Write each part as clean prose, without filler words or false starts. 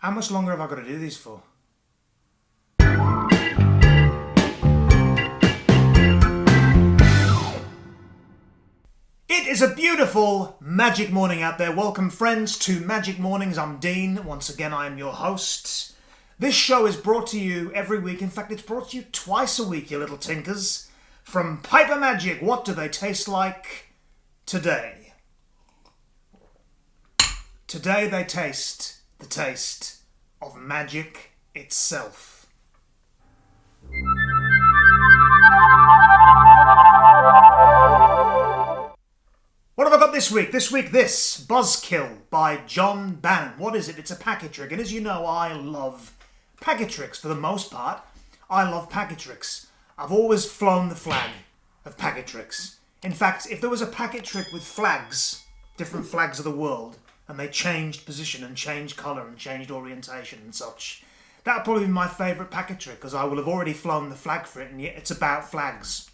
How much longer have I got to do these for? It is a beautiful magic morning out there. Welcome friends to Magic Mornings. I'm Dean. Once again, I am your host. This show is brought to you every week. In fact, it's brought to you twice a week, you little tinkers. From Piper Magic, what do they taste like today? Today they taste the taste of magic itself. What have I got this week? This week, this BUZZKILL by John Bannon. What is it? It's a packet trick. And as you know, I love packet tricks for the most part. I love packet tricks. I've always flown the flag of packet tricks. In fact, if there was a packet trick with flags, different flags of the world, and they changed position and changed colour and changed orientation and such, that would probably be my favourite packet trick, because I will have already flown the flag for it, and yet it's about flags.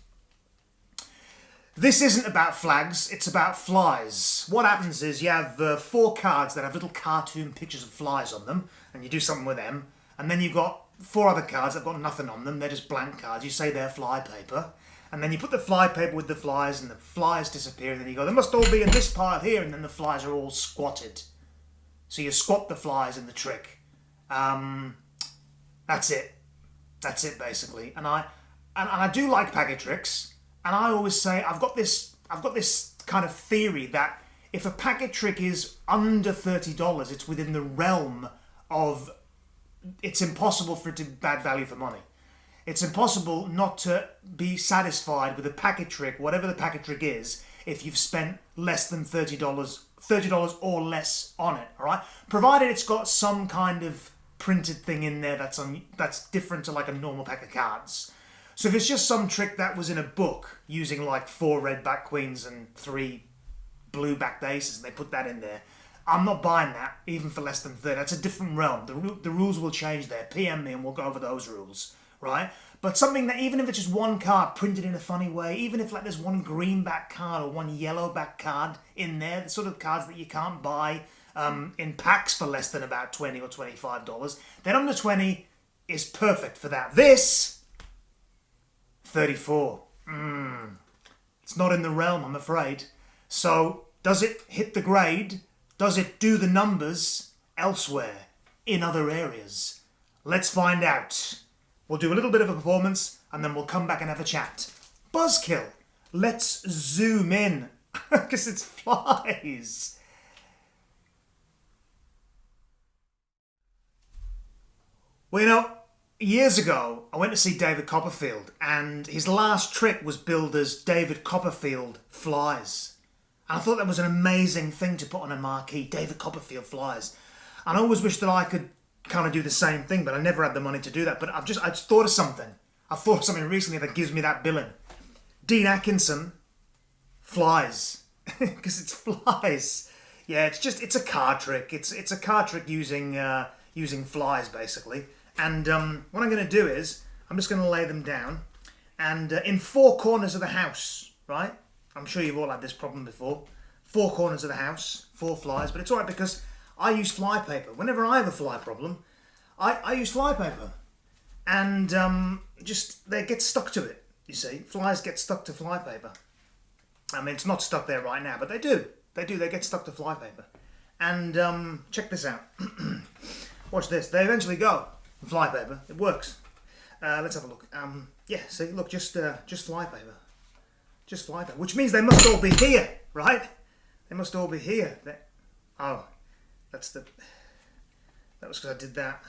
This isn't about flags, it's about flies. What happens is you have 4 cards that have little cartoon pictures of flies on them, and you do something with them, and then you've got 4 other cards that have got nothing on them, they're just blank cards. You say they're fly paper, and then you put the fly paper with the flies, and the flies disappear, and then you go, they must all be in this pile here, and then the flies are all squatted. So you squat the flies in the trick. That's it. That's it, basically. And I do like packet tricks, and I always say I've got this kind of theory that if a packet trick is under $30, it's within the realm of, it's impossible for it to be bad value for money. It's impossible not to be satisfied with a packet trick, whatever the packet trick is, if you've spent less than $30 or less on it, all right? Provided it's got some kind of printed thing in there that's different to like a normal pack of cards. So if it's just some trick that was in a book using like 4 red back queens and 3 blue backed aces, and they put that in there, I'm not buying that, even for less than 30. That's a different realm. The rules will change there. PM me and we'll go over those rules, right? But something that, even if it's just one card printed in a funny way, even if like there's one green back card or one yellow back card in there, the sort of cards that you can't buy in packs for less than about $20 or $25, then under 20 is perfect for that. This, 34. It's not in the realm, I'm afraid. So, does it hit the grade? Does it do the numbers elsewhere, in other areas? Let's find out. We'll do a little bit of a performance, and then we'll come back and have a chat. BUZZKILL. Let's zoom in, because it's flies. Well, you know, years ago, I went to see David Copperfield, and his last trick was billed as David Copperfield Flies. And I thought that was an amazing thing to put on a marquee, David Copperfield Flies. And I always wished that I could kind of do the same thing, but I never had the money to do that. But I just thought of something. I thought of something recently that gives me that billing. Dean Atkinson Flies. Because it's flies. Yeah, it's a card trick. It's a card trick using flies, basically. And what I'm going to do is, I'm just going to lay them down. And in 4 corners of the house, right? I'm sure you've all had this problem before. 4 corners of the house, 4 flies. But it's all right because I use fly paper. Whenever I have a fly problem, I use fly paper. And just, they get stuck to it, you see. Flies get stuck to fly paper. I mean, it's not stuck there right now, but they do. They get stuck to fly paper. And check this out. Watch this. They eventually go. Fly paper. It works. Let's have a look. Yeah, see, look, just fly paper. Just fly paper. Which means they must all be here, right? They must all be here. Oh, that was because I did that.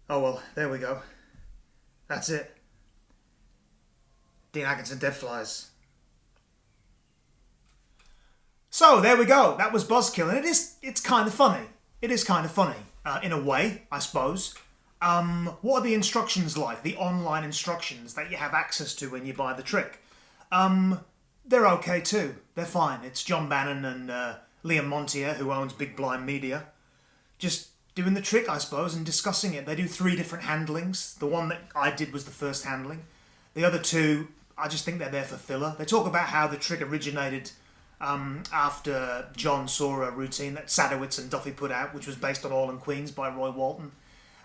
Oh well, there we go. That's it. Dean Atkinson dead flies. So there we go. That was BUZZKILL, and it's kind of funny. It is kind of funny in a way, I suppose. What are the instructions like? The online instructions that you have access to when you buy the trick. They're okay too. They're fine. It's John Bannon and Liam Montier, who owns Big Blind Media, just doing the trick, I suppose, and discussing it. They do 3 different handlings. The one that I did was the first handling. The other 2, I just think they're there for filler. They talk about how the trick originated after John saw a routine that Sadowitz and Duffy put out, which was based on All in Queens by Roy Walton.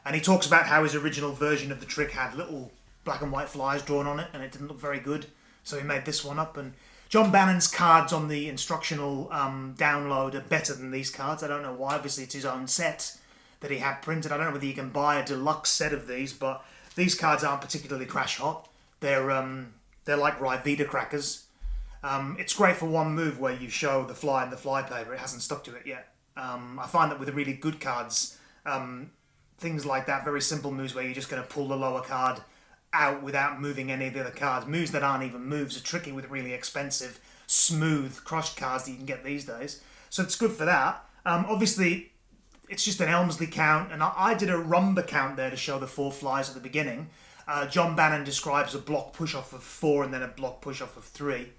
And he talks about how his original version of the trick had little black and white flies drawn on it, and it didn't look very good. So he made this one up. And John Bannon's cards on the instructional download are better than these cards. I don't know why. Obviously, it's his own set that he had printed. I don't know whether you can buy a deluxe set of these, but these cards aren't particularly crash hot. They're like Rivita crackers. It's great for one move where you show the fly and the fly paper. It hasn't stuck to it yet. I find that with the really good cards, things like that, very simple moves where you're just going to pull the lower card out without moving any of the other cards. Moves that aren't even moves are tricky with really expensive, smooth, crushed cards that you can get these days. So it's good for that. Obviously, it's just an Elmsley count, and I did a rumba count there to show the 4 flies at the beginning. John Bannon describes a block push-off of 4 and then a block push-off of 3.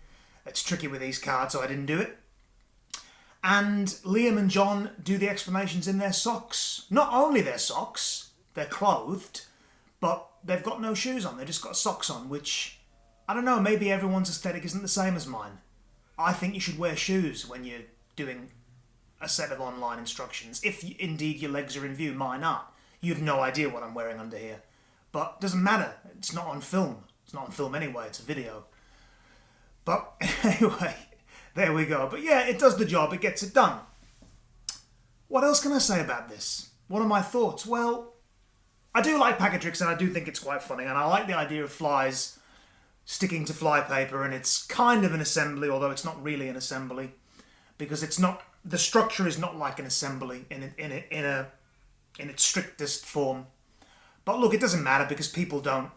It's tricky with these cards, so I didn't do it. And Liam and John do the explanations in their socks. Not only their socks, they're clothed, but they've got no shoes on. They've just got socks on, which, I don't know, maybe everyone's aesthetic isn't the same as mine. I think you should wear shoes when you're doing a set of online instructions, if indeed your legs are in view. Mine aren't. You have no idea what I'm wearing under here. But it doesn't matter. It's not on film. It's not on film anyway. It's a video. But anyway, there we go. But yeah, it does the job. It gets it done. What else can I say about this? What are my thoughts? Well, I do like packet tricks, and I do think it's quite funny. And I like the idea of flies sticking to fly paper, and it's kind of an assembly, although it's not really an assembly, because it's not. The structure is not like an assembly in its strictest form. But look, it doesn't matter because people don't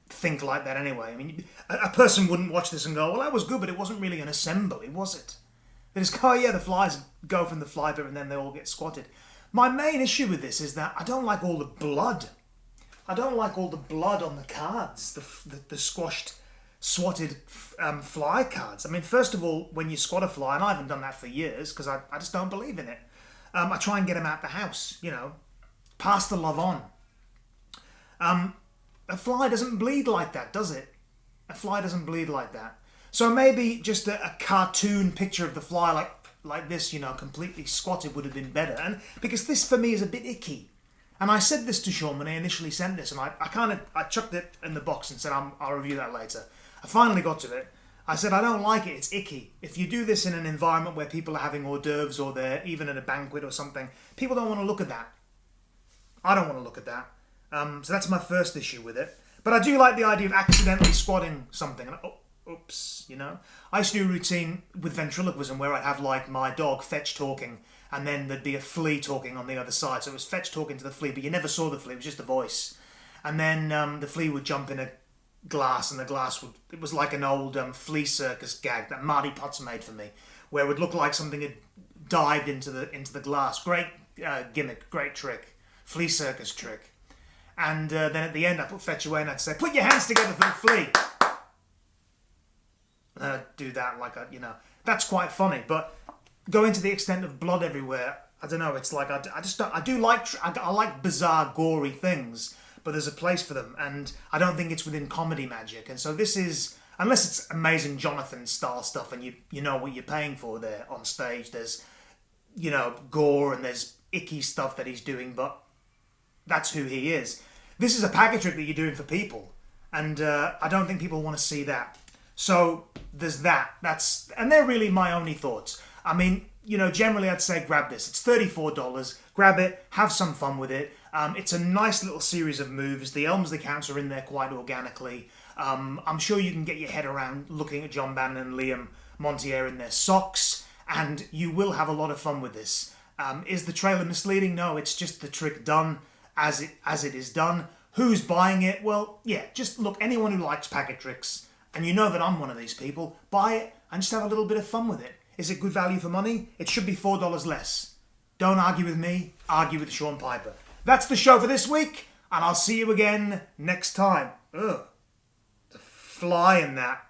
think like that anyway. I mean, a person wouldn't watch this and go, well, that was good, but it wasn't really an assembly, was it? They just go, oh yeah, the flies go from the fly paper and then they all get squatted. My main issue with this is that I don't like all the blood. I don't like all the blood on the cards, the squashed, swatted fly cards. I mean, first of all, when you squat a fly, and I haven't done that for years because I just don't believe in it, I try and get them out the house, you know, pass the love on. A fly doesn't bleed like that, does it? A fly doesn't bleed like that. So maybe just a cartoon picture of the fly like this, you know, completely squatted would have been better. And because this for me is a bit icky. And I said this to Sean when I initially sent this, and I chucked it in the box and said I'll review that later. I finally got to it. I said I don't like it, it's icky. If you do this in an environment where people are having hors d'oeuvres or they're even at a banquet or something, people don't want to look at that. I don't want to look at that. So that's my first issue with it. But I do like the idea of accidentally squatting something. And, oops, you know. I used to do a routine with ventriloquism where I'd have like my dog Fetch talking, and then there'd be a flea talking on the other side. So it was Fetch talking to the flea, but you never saw the flea, it was just a voice. And then the flea would jump in a glass, and the glass would, it was like an old flea circus gag that Marty Potts made for me, where it would look like something had dived into the glass. Great gimmick, great trick. Flea circus trick. And then at the end I put Fetch away and I'd say, put your hands together for the flea. And I'd do that like you know, that's quite funny. But going to the extent of blood everywhere, I don't know, it's like, I like bizarre, gory things, but there's a place for them, and I don't think it's within comedy magic. And so this is, unless it's Amazing Jonathan style stuff and you know what you're paying for there on stage, there's, you know, gore and there's icky stuff that he's doing, but that's who he is. This is a packet trick that you're doing for people, and I don't think people want to see that. So there's that. And they're really my only thoughts. I mean, you know, generally I'd say grab this. It's $34. Grab it. Have some fun with it. It's a nice little series of moves. The Elmsley counts are in there quite organically. I'm sure you can get your head around looking at John Bannon and Liam Montier in their socks, and you will have a lot of fun with this. Is the trailer misleading? No, it's just the trick done as it is done. Who's buying it? Well, yeah, just look, anyone who likes packet tricks, and you know that I'm one of these people, buy it and just have a little bit of fun with it. Is it good value for money? It should be $4 less. Don't argue with me, argue with Sean Piper. That's the show for this week, and I'll see you again next time. Ugh, the fly in that.